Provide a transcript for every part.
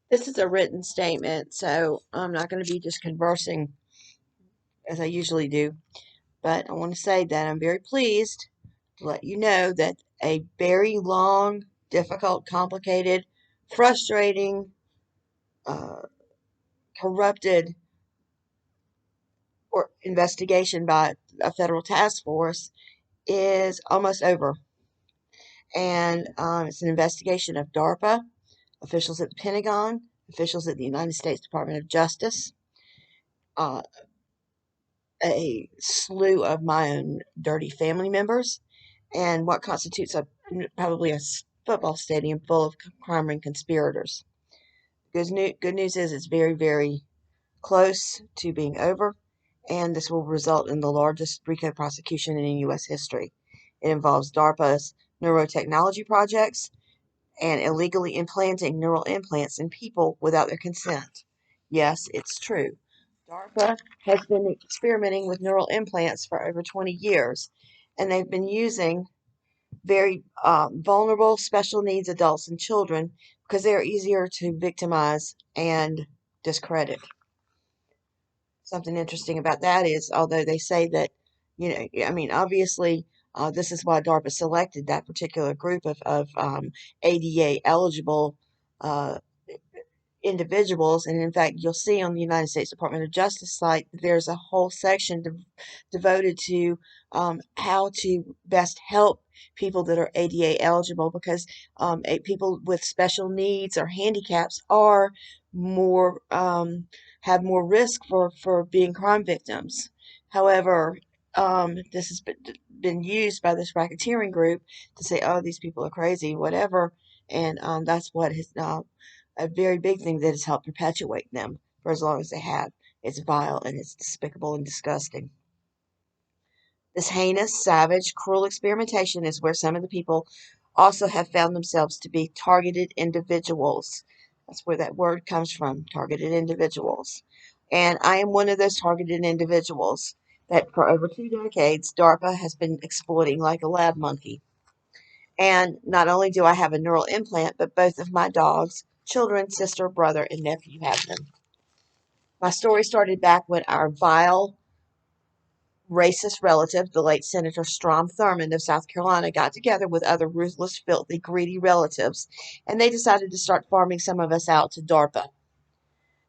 This is a written statement, so I'm not going to be just conversing as I usually do. But I want to say that I'm very pleased to let you know that a very long, difficult, complicated, frustrating, uh, corrupted or investigation by a federal task force is almost over. And it's an investigation of Darpa, officials at the Pentagon, officials at the United States Department of Justice, uh, a slew of my own dirty family members, and what constitutes probably a football stadium full of crime ring conspirators. Good news is it's very, very close to being over, and this will result in the largest RICO prosecution in U.S. history. It involves DARPA's neurotechnology projects and illegally implanting neural implants in people without their consent. Yes, it's true. DARPA has been experimenting with neural implants for over 20 years, and they've been using very vulnerable special needs adults and children because they are easier to victimize and discredit. Something interesting about that is, although they say that, I mean, obviously, this is why DARPA selected that particular group of ADA eligible uh, individuals. And in fact, you'll see on the United States Department of Justice site, there's a whole section devoted to how to best help people that are ADA eligible because people with special needs or handicaps are more have more risk for being crime victims. However, this has been used by this racketeering group to say, oh, these people are crazy, whatever. And that's what has a very big thing that has helped perpetuate them for as long as they have. It's vile and it's despicable and disgusting. This heinous, savage, cruel experimentation is where some of the people also have found themselves to be targeted individuals. That's where that word comes from, targeted individuals. And I am one of those targeted individuals that for over 2 decades, DARPA has been exploiting like a lab monkey. And not only do I have a neural implant, but both of my dogs, children, sister, brother, and nephew have them. My story started back when our vile, racist relative, the late Senator Strom Thurmond of South Carolina, got together with other ruthless, filthy, greedy relatives, and they decided to start farming some of us out to DARPA.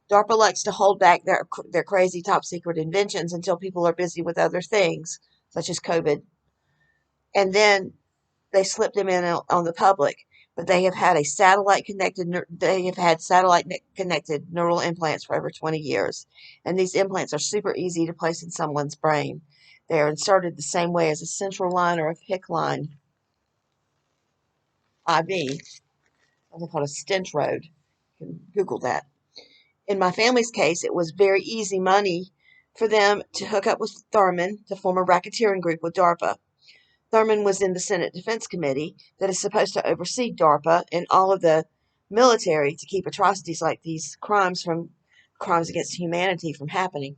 DARPA likes to hold back their crazy top secret inventions until people are busy with other things, such as COVID. And then they slipped them in on the public. But they have had satellite connected neural implants for over 20 years. And these implants are super easy to place in someone's brain. They are inserted the same way as a central line or a PICC line IV, something called a stent road. You can Google that. In my family's case, it was very easy money for them to hook up with Thurman to form a racketeering group with DARPA. Thurman was in the Senate Defense Committee that is supposed to oversee DARPA and all of the military to keep atrocities like these crimes against humanity from happening.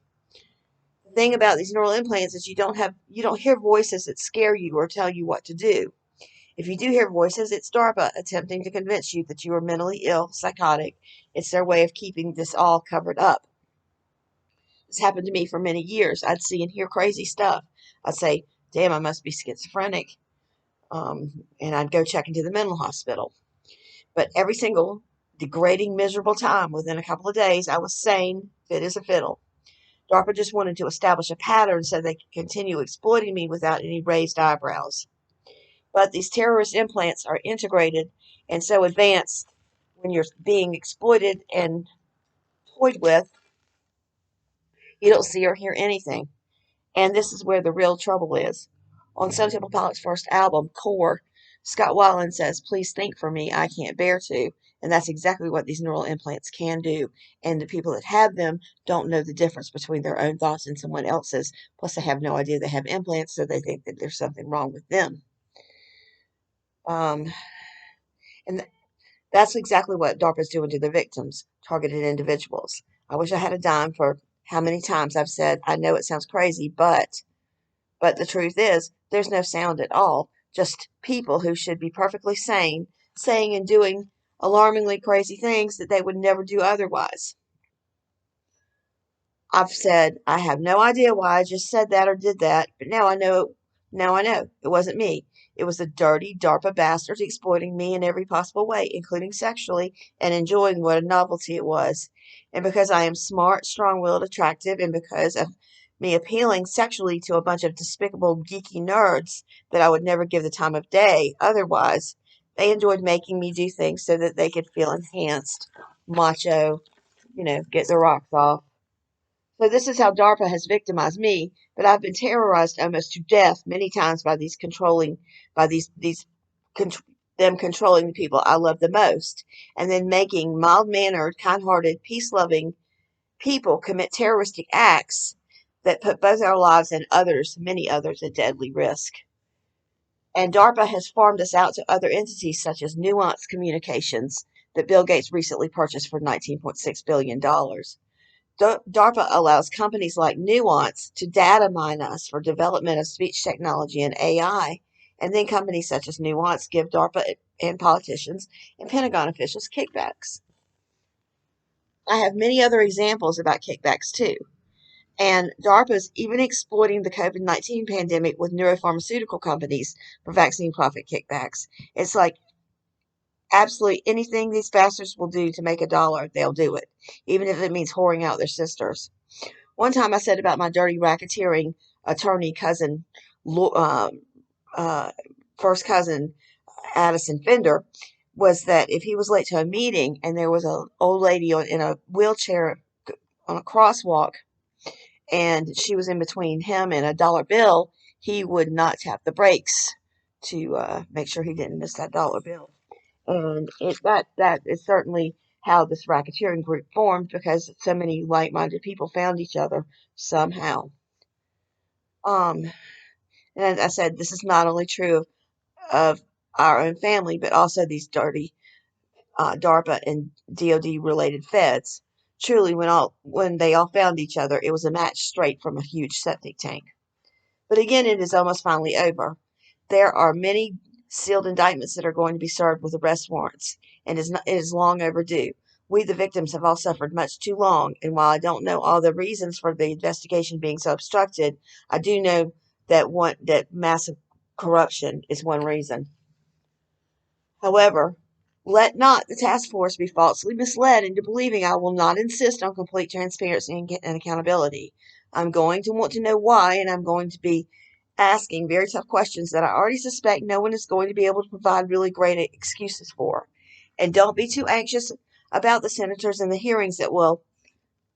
The thing about these neural implants is you don't hear voices that scare you or tell you what to do. If you do hear voices, it's DARPA attempting to convince you that you are mentally ill, psychotic. It's their way of keeping this all covered up. This happened to me for many years. I'd see and hear crazy stuff. I'd say, damn, I must be schizophrenic. And I'd go check into the mental hospital. But every single degrading, miserable time, within a couple of days, I was sane, fit as a fiddle. DARPA just wanted to establish a pattern so they could continue exploiting me without any raised eyebrows. But these terrorist implants are integrated and so advanced when you're being exploited and toyed with, you don't see or hear anything. And this is where the real trouble is. On Stone Temple Pilots' first album, Core, Scott Weiland says, please think for me, I can't bear to. And that's exactly what these neural implants can do. And the people that have them don't know the difference between their own thoughts and someone else's. Plus, they have no idea they have implants, so they think that there's something wrong with them. Um, and that's exactly what DARPA is doing to the victims, targeted individuals. I wish I had a dime for how many times I've said, I know it sounds crazy, but the truth is, there's no sound at all. Just people who should be perfectly sane saying and doing alarmingly crazy things that they would never do otherwise. I've said, I have no idea why I just said that or did that, but now I know. Now I know. It wasn't me. It was the dirty DARPA bastards exploiting me in every possible way, including sexually, and enjoying what a novelty it was. And because I am smart, strong-willed, attractive, and because of me appealing sexually to a bunch of despicable, geeky nerds that I would never give the time of day otherwise, they enjoyed making me do things so that they could feel enhanced, macho, get their rocks off. So this is how DARPA has victimized me, but I've been terrorized almost to death many times by these them controlling the people I love the most, and then making mild-mannered, kind-hearted, peace-loving people commit terroristic acts that put both our lives and others, many others, at deadly risk. And DARPA has farmed us out to other entities such as Nuance Communications that Bill Gates recently purchased for $19.6 billion. DARPA allows companies like Nuance to data mine us for development of speech technology and AI, and then companies such as Nuance give DARPA and politicians and Pentagon officials kickbacks. I have many other examples about kickbacks too. And DARPA is even exploiting the COVID-19 pandemic with neuropharmaceutical companies for vaccine profit kickbacks. It's like absolutely anything these bastards will do to make a dollar, they'll do it, even if it means whoring out their sisters. One time I said about my dirty racketeering attorney cousin, uh, first cousin Addison Fender, was that if he was late to a meeting and there was an old lady in a wheelchair on a crosswalk and she was in between him and a dollar bill, he would not tap the brakes to make sure he didn't miss that dollar bill. And that is certainly how this racketeering group formed, because so many like-minded people found each other somehow. Um, and as I said, this is not only true of our own family, but also these dirty DARPA and DoD related feds. Truly, when they all found each other, it was a match straight from a huge septic tank. But again, it is almost finally over. There are many sealed indictments that are going to be served with arrest warrants, and it is long overdue. We, the victims, have all suffered much too long, and while I don't know all the reasons for the investigation being so obstructed, I do know that massive corruption is one reason. However, let not the task force be falsely misled into believing I will not insist on complete transparency and accountability. I'm going to want to know why, and I'm going to be asking very tough questions that I already suspect no one is going to be able to provide really great excuses for. And don't be too anxious about the senators and the hearings that will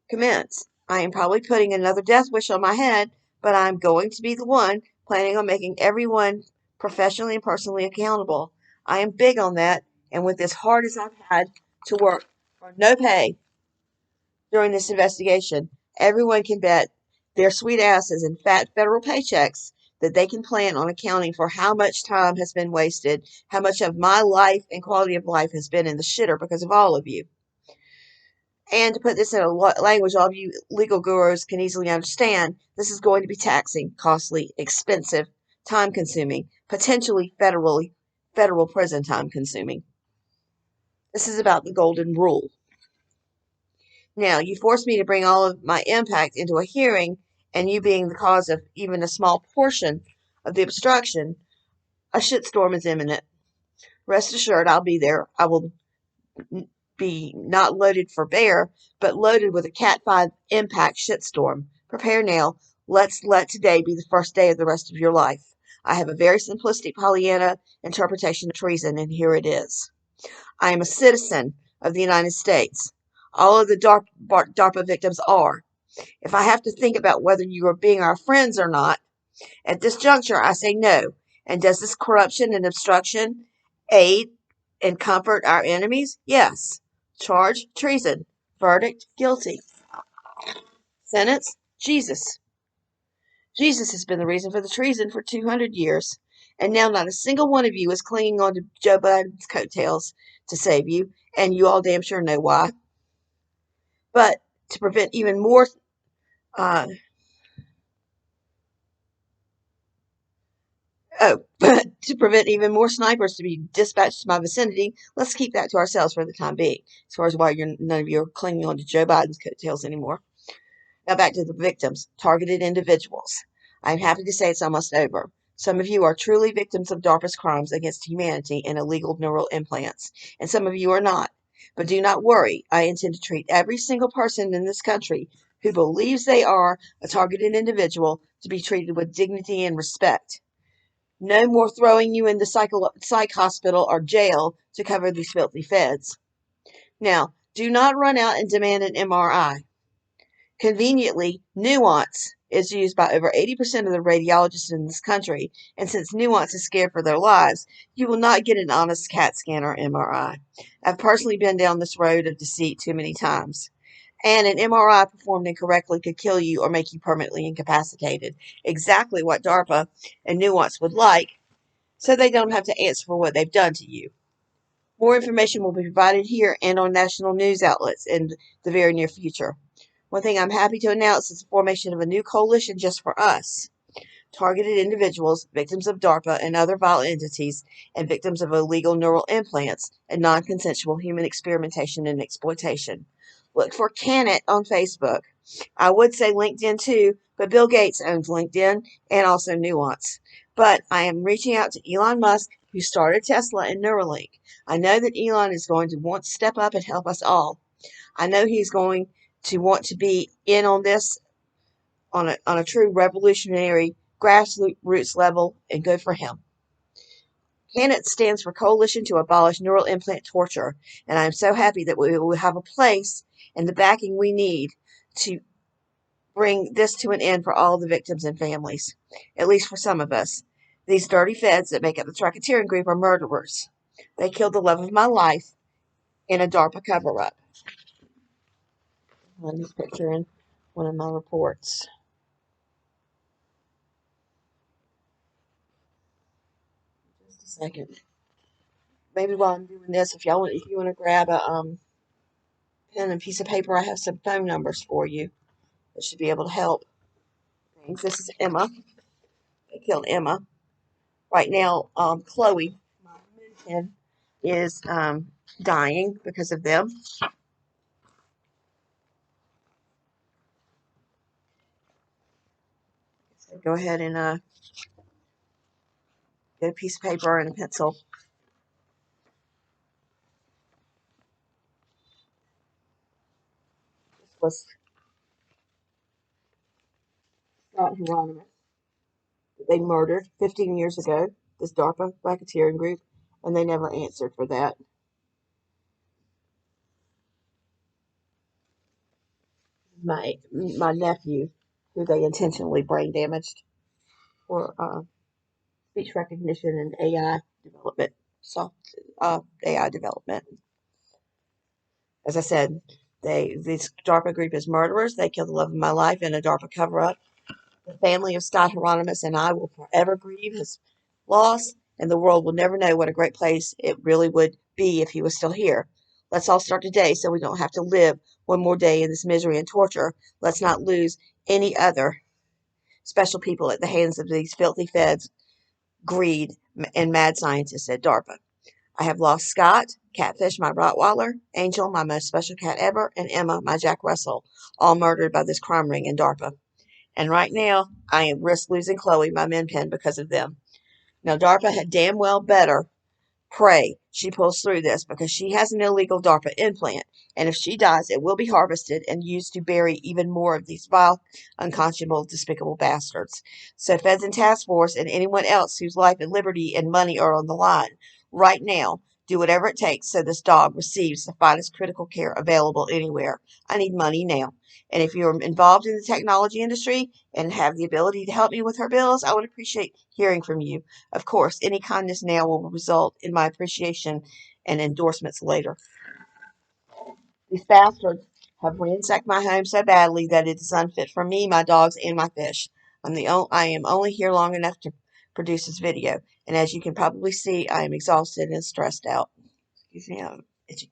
commence. I am probably putting another death wish on my head, but I'm going to be the one planning on making everyone professionally and personally accountable. I am big on that, and with as hard as I've had to work for no pay during this investigation, everyone can bet their sweet asses and fat federal paychecks that they can plan on accounting for how much time has been wasted, how much of my life and quality of life has been in the shitter because of all of you. And to put this in a language all of you legal gurus can easily understand, this is going to be taxing, costly, expensive, time-consuming, potentially federal prison time-consuming. This is about the golden rule. Now, you forced me to bring all of my impact into a hearing, and you being the cause of even a small portion of the obstruction, a shitstorm is imminent. Rest assured, I'll be there. I will be not loaded for bear, but loaded with a Cat 5 impact shitstorm. Prepare now. Let's let today be the first day of the rest of your life. I have a very simplistic Pollyanna interpretation of treason, and here it is. I am a citizen of the United States. All of the DARPA victims are. If I have to think about whether you are being our friends or not, at this juncture I say no. And does this corruption and obstruction aid and comfort our enemies? Yes. Charge, treason. Verdict, guilty. Sentence, Jesus. Jesus has been the reason for the treason for 200 years. And now not a single one of you is clinging on to Joe Biden's coattails to save you, and you all damn sure know why. But to prevent even more Oh, but to prevent even more snipers to be dispatched to my vicinity, let's keep that to ourselves for the time being, as far as why none of you are clinging on to Joe Biden's coattails anymore. Now back to the victims, targeted individuals. I'm happy to say it's almost over. Some of you are truly victims of DARPA's crimes against humanity and illegal neural implants, and some of you are not. But do not worry, I intend to treat every single person in this country who believes they are a targeted individual to be treated with dignity and respect. No more throwing you into psych hospital or jail to cover these filthy feds. Now, do not run out and demand an MRI. Conveniently, nuance is used by over 80% of the radiologists in this country, and since nuance is scared for their lives, you will not get an honest CAT scan or MRI. I've personally been down this road of deceit too many times. And an MRI performed incorrectly could kill you or make you permanently incapacitated. Exactly what DARPA and Nuance would like, so they don't have to answer for what they've done to you. More information will be provided here and on national news outlets in the very near future. One thing I'm happy to announce is the formation of a new coalition just for us. Targeted individuals, victims of DARPA and other violent entities, and victims of illegal neural implants and non-consensual human experimentation and exploitation. Look for CANit on Facebook. I would say LinkedIn too, but Bill Gates owns LinkedIn and also Nuance. But I am reaching out to Elon Musk, who started Tesla and Neuralink. I know that Elon is going to want to step up and help us all. I know he's going to want to be in on this on a true revolutionary grassroots level, and good for him. CANit stands for Coalition to Abolish Neural Implant Torture, and I am so happy that we will have a place and the backing we need to bring this to an end for all the victims and families, at least for some of us. These dirty feds that make up the racketeering group are murderers. They killed the love of my life in a DARPA cover-up. Let me picture in one of my reports. Just a second. Maybe while I'm doing this, if you want to grab a pen and piece of paper, I have some phone numbers for you that should be able to help. This is Emma. They killed Emma. Right now, Chloe, my pen, is dying because of them. So go ahead and get a piece of paper and a pencil. This was Scott Hieronymus that they murdered 15 years ago, this DARPA racketeering group, and they never answered for that. My nephew, who they intentionally brain damaged for speech recognition and AI development, soft AI development. As I said, this DARPA group is murderers. They killed the love of my life in a DARPA cover-up. The family of Scott Hieronymus and I will forever grieve his loss, and the world will never know what a great place it really would be if he was still here. Let's all start today so we don't have to live one more day in this misery and torture. Let's not lose any other special people at the hands of these filthy feds, greed, and mad scientists at DARPA. I have lost Scott, Catfish, my Rottweiler, Angel, my most special cat ever, and Emma, my Jack Russell, all murdered by this crime ring in DARPA. And right now, I am risk losing Chloe, my min pin, because of them. Now, DARPA had damn well better pray she pulls through this because she has an illegal DARPA implant, and if she dies, it will be harvested and used to bury even more of these vile, unconscionable, despicable bastards. So, Feds and Task Force and anyone else whose life and liberty and money are on the line, right now, do whatever it takes so this dog receives the finest critical care available anywhere. I need money now. And if you're involved in the technology industry and have the ability to help me with her bills, I would appreciate hearing from you. Of course, any kindness now will result in my appreciation and endorsements later. These bastards have ransacked my home so badly that it is unfit for me, my dogs, and my fish. I am only here long enough to produce this video, and as you can probably see, I am exhausted and stressed out. Excuse me, I'm itchy.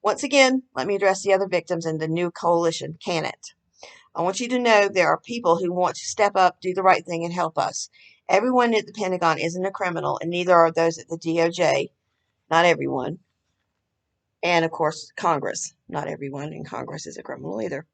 Once again, let me address the other victims in the new coalition, CANit. I want you to know there are people who want to step up, do the right thing, and help us. Everyone at the Pentagon isn't a criminal, and neither are those at the DOJ. Not everyone. And, of course, Congress. Not everyone in Congress is a criminal either.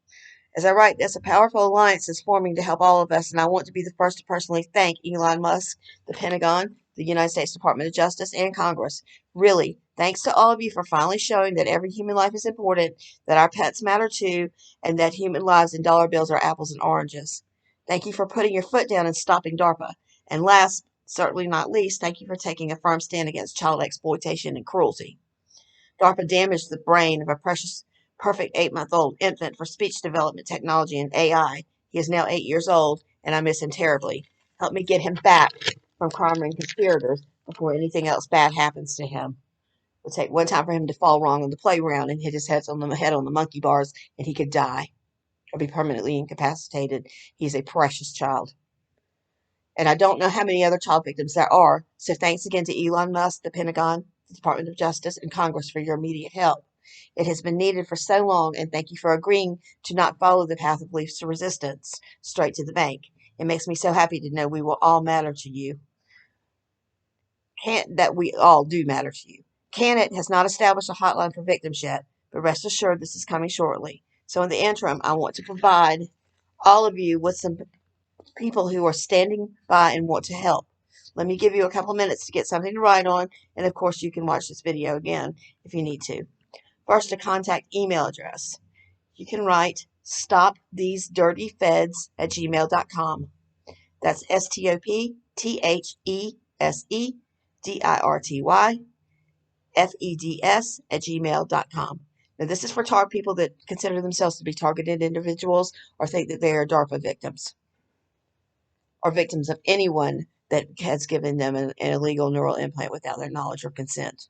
As I write this, a powerful alliance is forming to help all of us, and I want to be the first to personally thank Elon Musk, the Pentagon, the United States Department of Justice, and Congress. Really, thanks to all of you for finally showing that every human life is important, that our pets matter too, and that human lives and dollar bills are apples and oranges. Thank you for putting your foot down and stopping DARPA. And last, certainly not least, thank you for taking a firm stand against child exploitation and cruelty. DARPA damaged the brain of a precious, perfect 8-month-old infant for speech development technology and AI. He is now 8 years old, and I miss him terribly. Help me get him back from crime ring conspirators before anything else bad happens to him. It would take one time for him to fall wrong on the playground and hit his head on the monkey bars, and he could die or be permanently incapacitated. He's a precious child. And I don't know how many other child victims there are, so thanks again to Elon Musk, the Pentagon, the Department of Justice, and Congress for your immediate help. It has been needed for so long, and thank you for agreeing to not follow the path of least resistance straight to the bank. It makes me so happy to know we will all matter to you. That we all do matter to you. CANit has not established a hotline for victims yet, but rest assured this is coming shortly. So in the interim, I want to provide all of you with some people who are standing by and want to help. Let me give you a couple of minutes to get something to write on, and of course you can watch this video again if you need to. First, a contact email address. You can write stopthesedirtyfeds@gmail.com. That's stopthesedirtyfeds@gmail.com. Now, this is for people that consider themselves to be targeted individuals or think that they are DARPA victims, or victims of anyone that has given them an illegal neural implant without their knowledge or consent.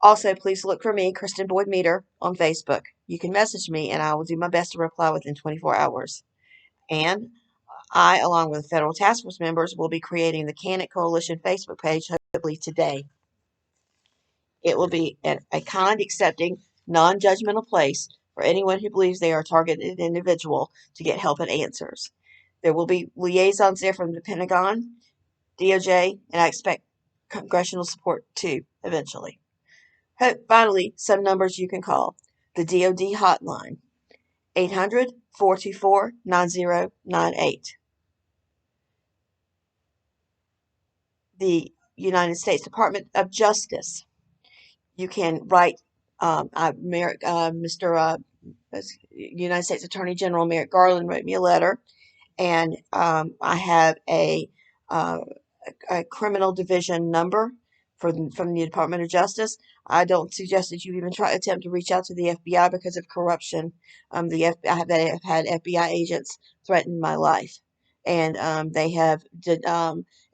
Also, please look for me, Kristen Boyd Meter, on Facebook. You can message me, and I will do my best to reply within 24 hours. And I, along with federal task force members, will be creating the CANit Coalition Facebook page, hopefully today. It will be a kind, accepting, non-judgmental place for anyone who believes they are a targeted individual to get help and answers. There will be liaisons there from the Pentagon, DOJ, and I expect congressional support too, eventually. Finally, some numbers you can call. The DOD hotline, 800-424-9098. The United States Department of Justice. You can write, United States Attorney General Merrick Garland wrote me a letter, and I have a criminal division number from the Department of Justice. I don't suggest that you even attempt to reach out to the FBI because of corruption. I have had FBI agents threaten my life, and they have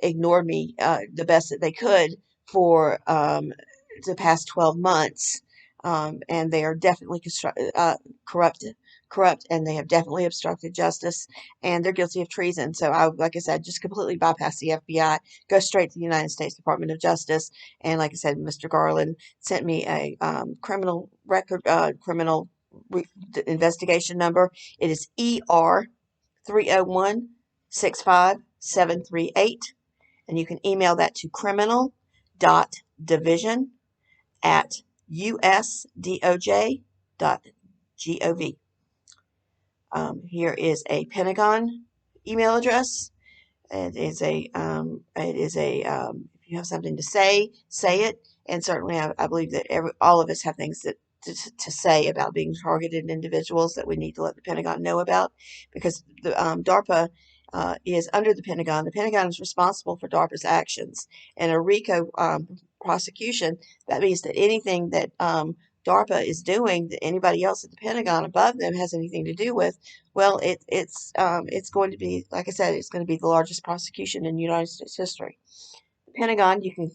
ignored me the best that they could for the past 12 months. And they are definitely corrupt, and they have definitely obstructed justice, and they're guilty of treason. So like I said, just completely bypass the FBI, go straight to the United States Department of Justice. And like I said, Mr. Garland sent me a criminal investigation number. It is ER 301-65738, and you can email that to criminal.division@usdoj.gov. Here is a Pentagon email address. If you have something to say it. And certainly I believe that all of us have things to say about being targeted individuals that we need to let the Pentagon know about, because the DARPA is under the Pentagon. The Pentagon is responsible for DARPA's actions. And a RICO prosecution, that means that anything that DARPA is doing that anybody else at the Pentagon above them has anything to do with, well, it's going to be, like I said, it's going to be the largest prosecution in United States history. The Pentagon, you can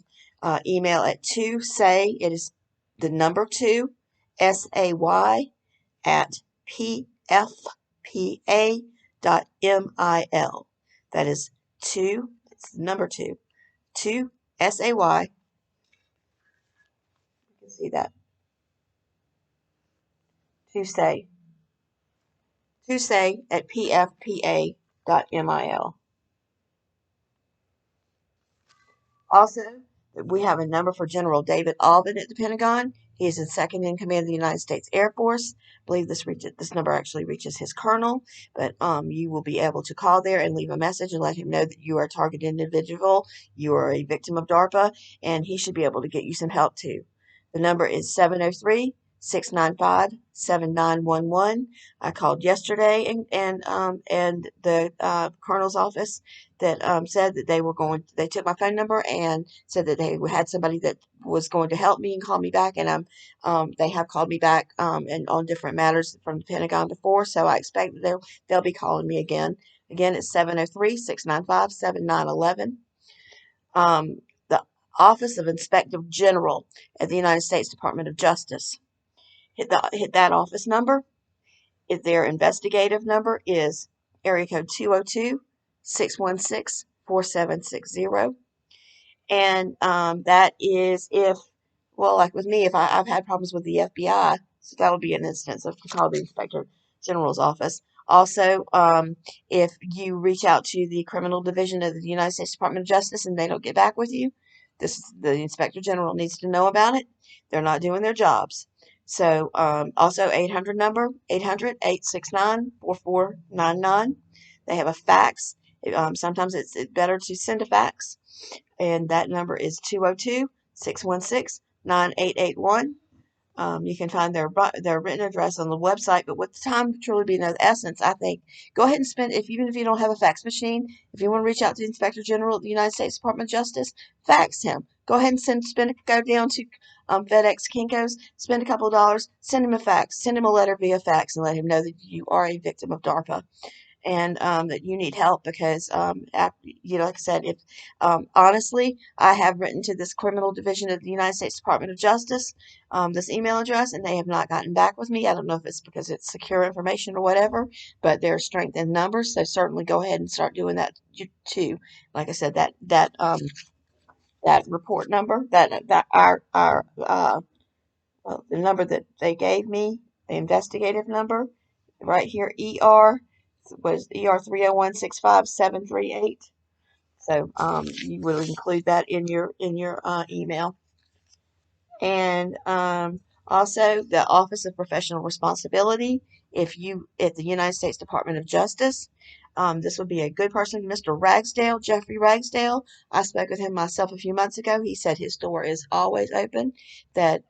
email at say, it is the number 2, SAY, at pfpa.mil. That is 2, it's the number 2, SAY, you can see that, say at pfpa.mil. Also, we have a number for General David Alvin at the Pentagon. He is in second in command of the United States Air Force. I believe this number actually reaches his colonel, but you will be able to call there and leave a message and let him know that you are a targeted individual, you are a victim of Darpa, and he should be able to get you some help too. The number is 703-695-7911. I called yesterday and the colonel's office that said that they took my phone number and said that they had somebody that was going to help me and call me back, and they have called me back and on different matters from the Pentagon before, so I expect that they'll be calling me again. Again, it's 703-695-7911. The Office of Inspector General at the United States Department of Justice. Hit that office number. If their investigative number is area code 202-616-4760. And that is if, well, like with me, if I've had problems with the FBI, so that would be an instance of to call the Inspector General's office. Also, if you reach out to the Criminal Division of the United States Department of Justice and they don't get back with you, the Inspector General needs to know about it. They're not doing their jobs. So, also 800 number, 800-869-4499. They have a fax. Sometimes it's better to send a fax, and that number is 202-616-9881. You can find their written address on the website, but with time truly being of the essence, I think go ahead and even if you don't have a fax machine, if you want to reach out to the Inspector General of the United States Department of Justice, fax him. Go ahead and go down to FedEx Kinko's, spend a couple of dollars, send him a fax, send him a letter via fax, and let him know that you are a victim of Darpa and that you need help because, like I said, if honestly, I have written to this criminal division of the United States Department of Justice, this email address, and they have not gotten back with me. I don't know if it's because it's secure information or whatever, but there's strength in numbers, so certainly go ahead and start doing that too. Like I said, that report number, well, the number that they gave me, the investigative number, right here, was ER 301-65738. So you will include that in your email. And also the Office of Professional Responsibility. If you at the United States Department of Justice, this would be a good person, Mr. Ragsdale, Jeffrey Ragsdale. I spoke with him myself a few months ago. He said his door is always open, that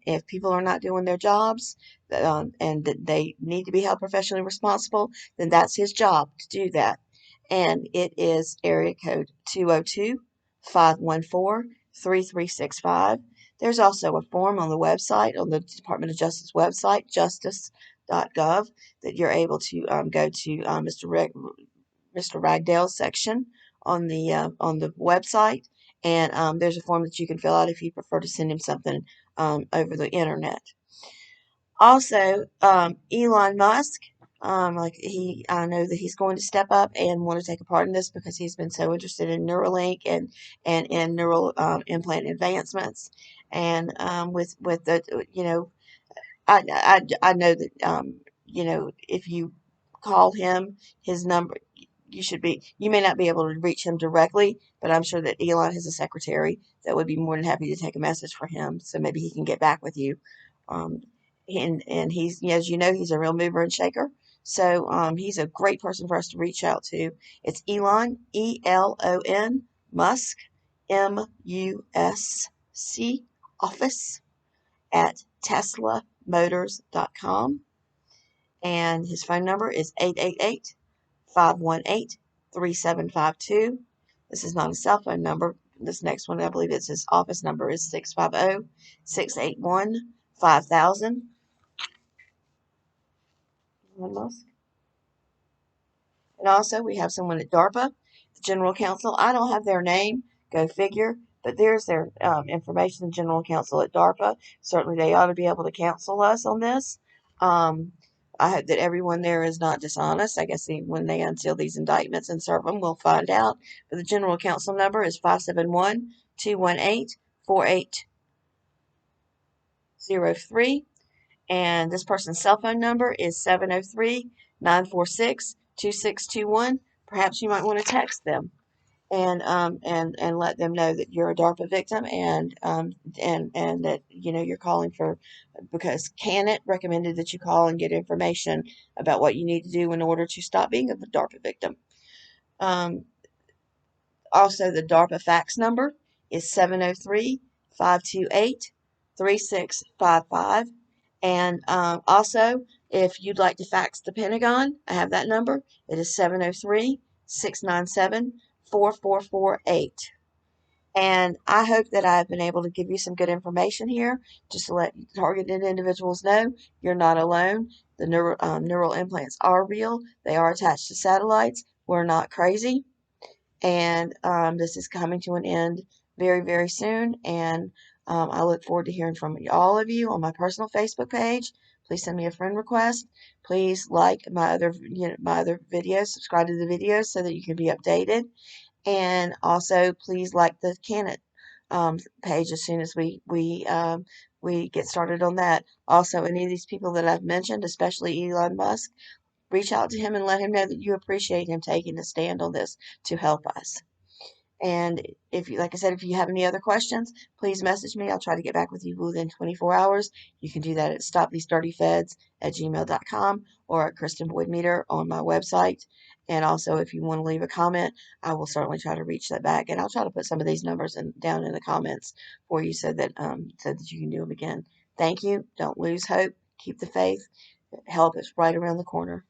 if people are not doing their jobs and that they need to be held professionally responsible, then that's his job to do that. And it is area code 202-514-3365. There's also a form on the website, on the Department of Justice website, justice.gov, that you're able to go to Mr. Ragdale's section on the website, and there's a form that you can fill out if you prefer to send him something over the internet. Also, Elon Musk, I know that he's going to step up and want to take a part in this because he's been so interested in Neuralink and in neural implant advancements, and with the I know that if you call him, his number, you may not be able to reach him directly, but I'm sure that Elon has a secretary that would be more than happy to take a message for him, so maybe he can get back with you. And he's, as you know, he's a real mover and shaker. So he's a great person for us to reach out to. It's Elon, ELON, Musk, MUSC, office at teslamotors.com. And his phone number is 888-518-3752. This is not a cell phone number. This next one, I believe it's his office number, is 650-681-5000. Musk. And also, we have someone at Darpa, the General Counsel. I don't have their name, go figure, but there's their information, the General Counsel at Darpa. Certainly, they ought to be able to counsel us on this. I hope that everyone there is not dishonest. I guess when they unseal these indictments and serve them, we'll find out. But the General Counsel number is 571-218-4803. And this person's cell phone number is 703-946-2621. Perhaps you might want to text them. and let them know that you're a DARPA victim, and that you're calling for, because CANit recommended that you call and get information about what you need to do in order to stop being a DARPA victim. Um, Also, the DARPA fax number is 703-528-3655. And also, if you'd like to fax the Pentagon, I have that number. It is 703-697-4448. And I hope that I've been able to give you some good information here, just to let targeted individuals know you're not alone. The neural implants are real. They are attached to satellites. We're not crazy. And this is coming to an end very, very soon. And I look forward to hearing from all of you on my personal Facebook page. Please send me a friend request. Please like my other videos, subscribe to the videos so that you can be updated. And also, please like the CANit page as soon as we get started on that. Also, any of these people that I've mentioned, especially Elon Musk, reach out to him and let him know that you appreciate him taking a stand on this to help us. And if you, like I said, if you have any other questions, please message me. I'll try to get back with you within 24 hours. You can do that at stopthesedirtyfeds@gmail.com or at Kristen Boyd Meter on my website. And also, if you want to leave a comment, I will certainly try to reach that back. And I'll try to put some of these numbers down in the comments for you so that you can do them again. Thank you. Don't lose hope. Keep the faith. Help is right around the corner.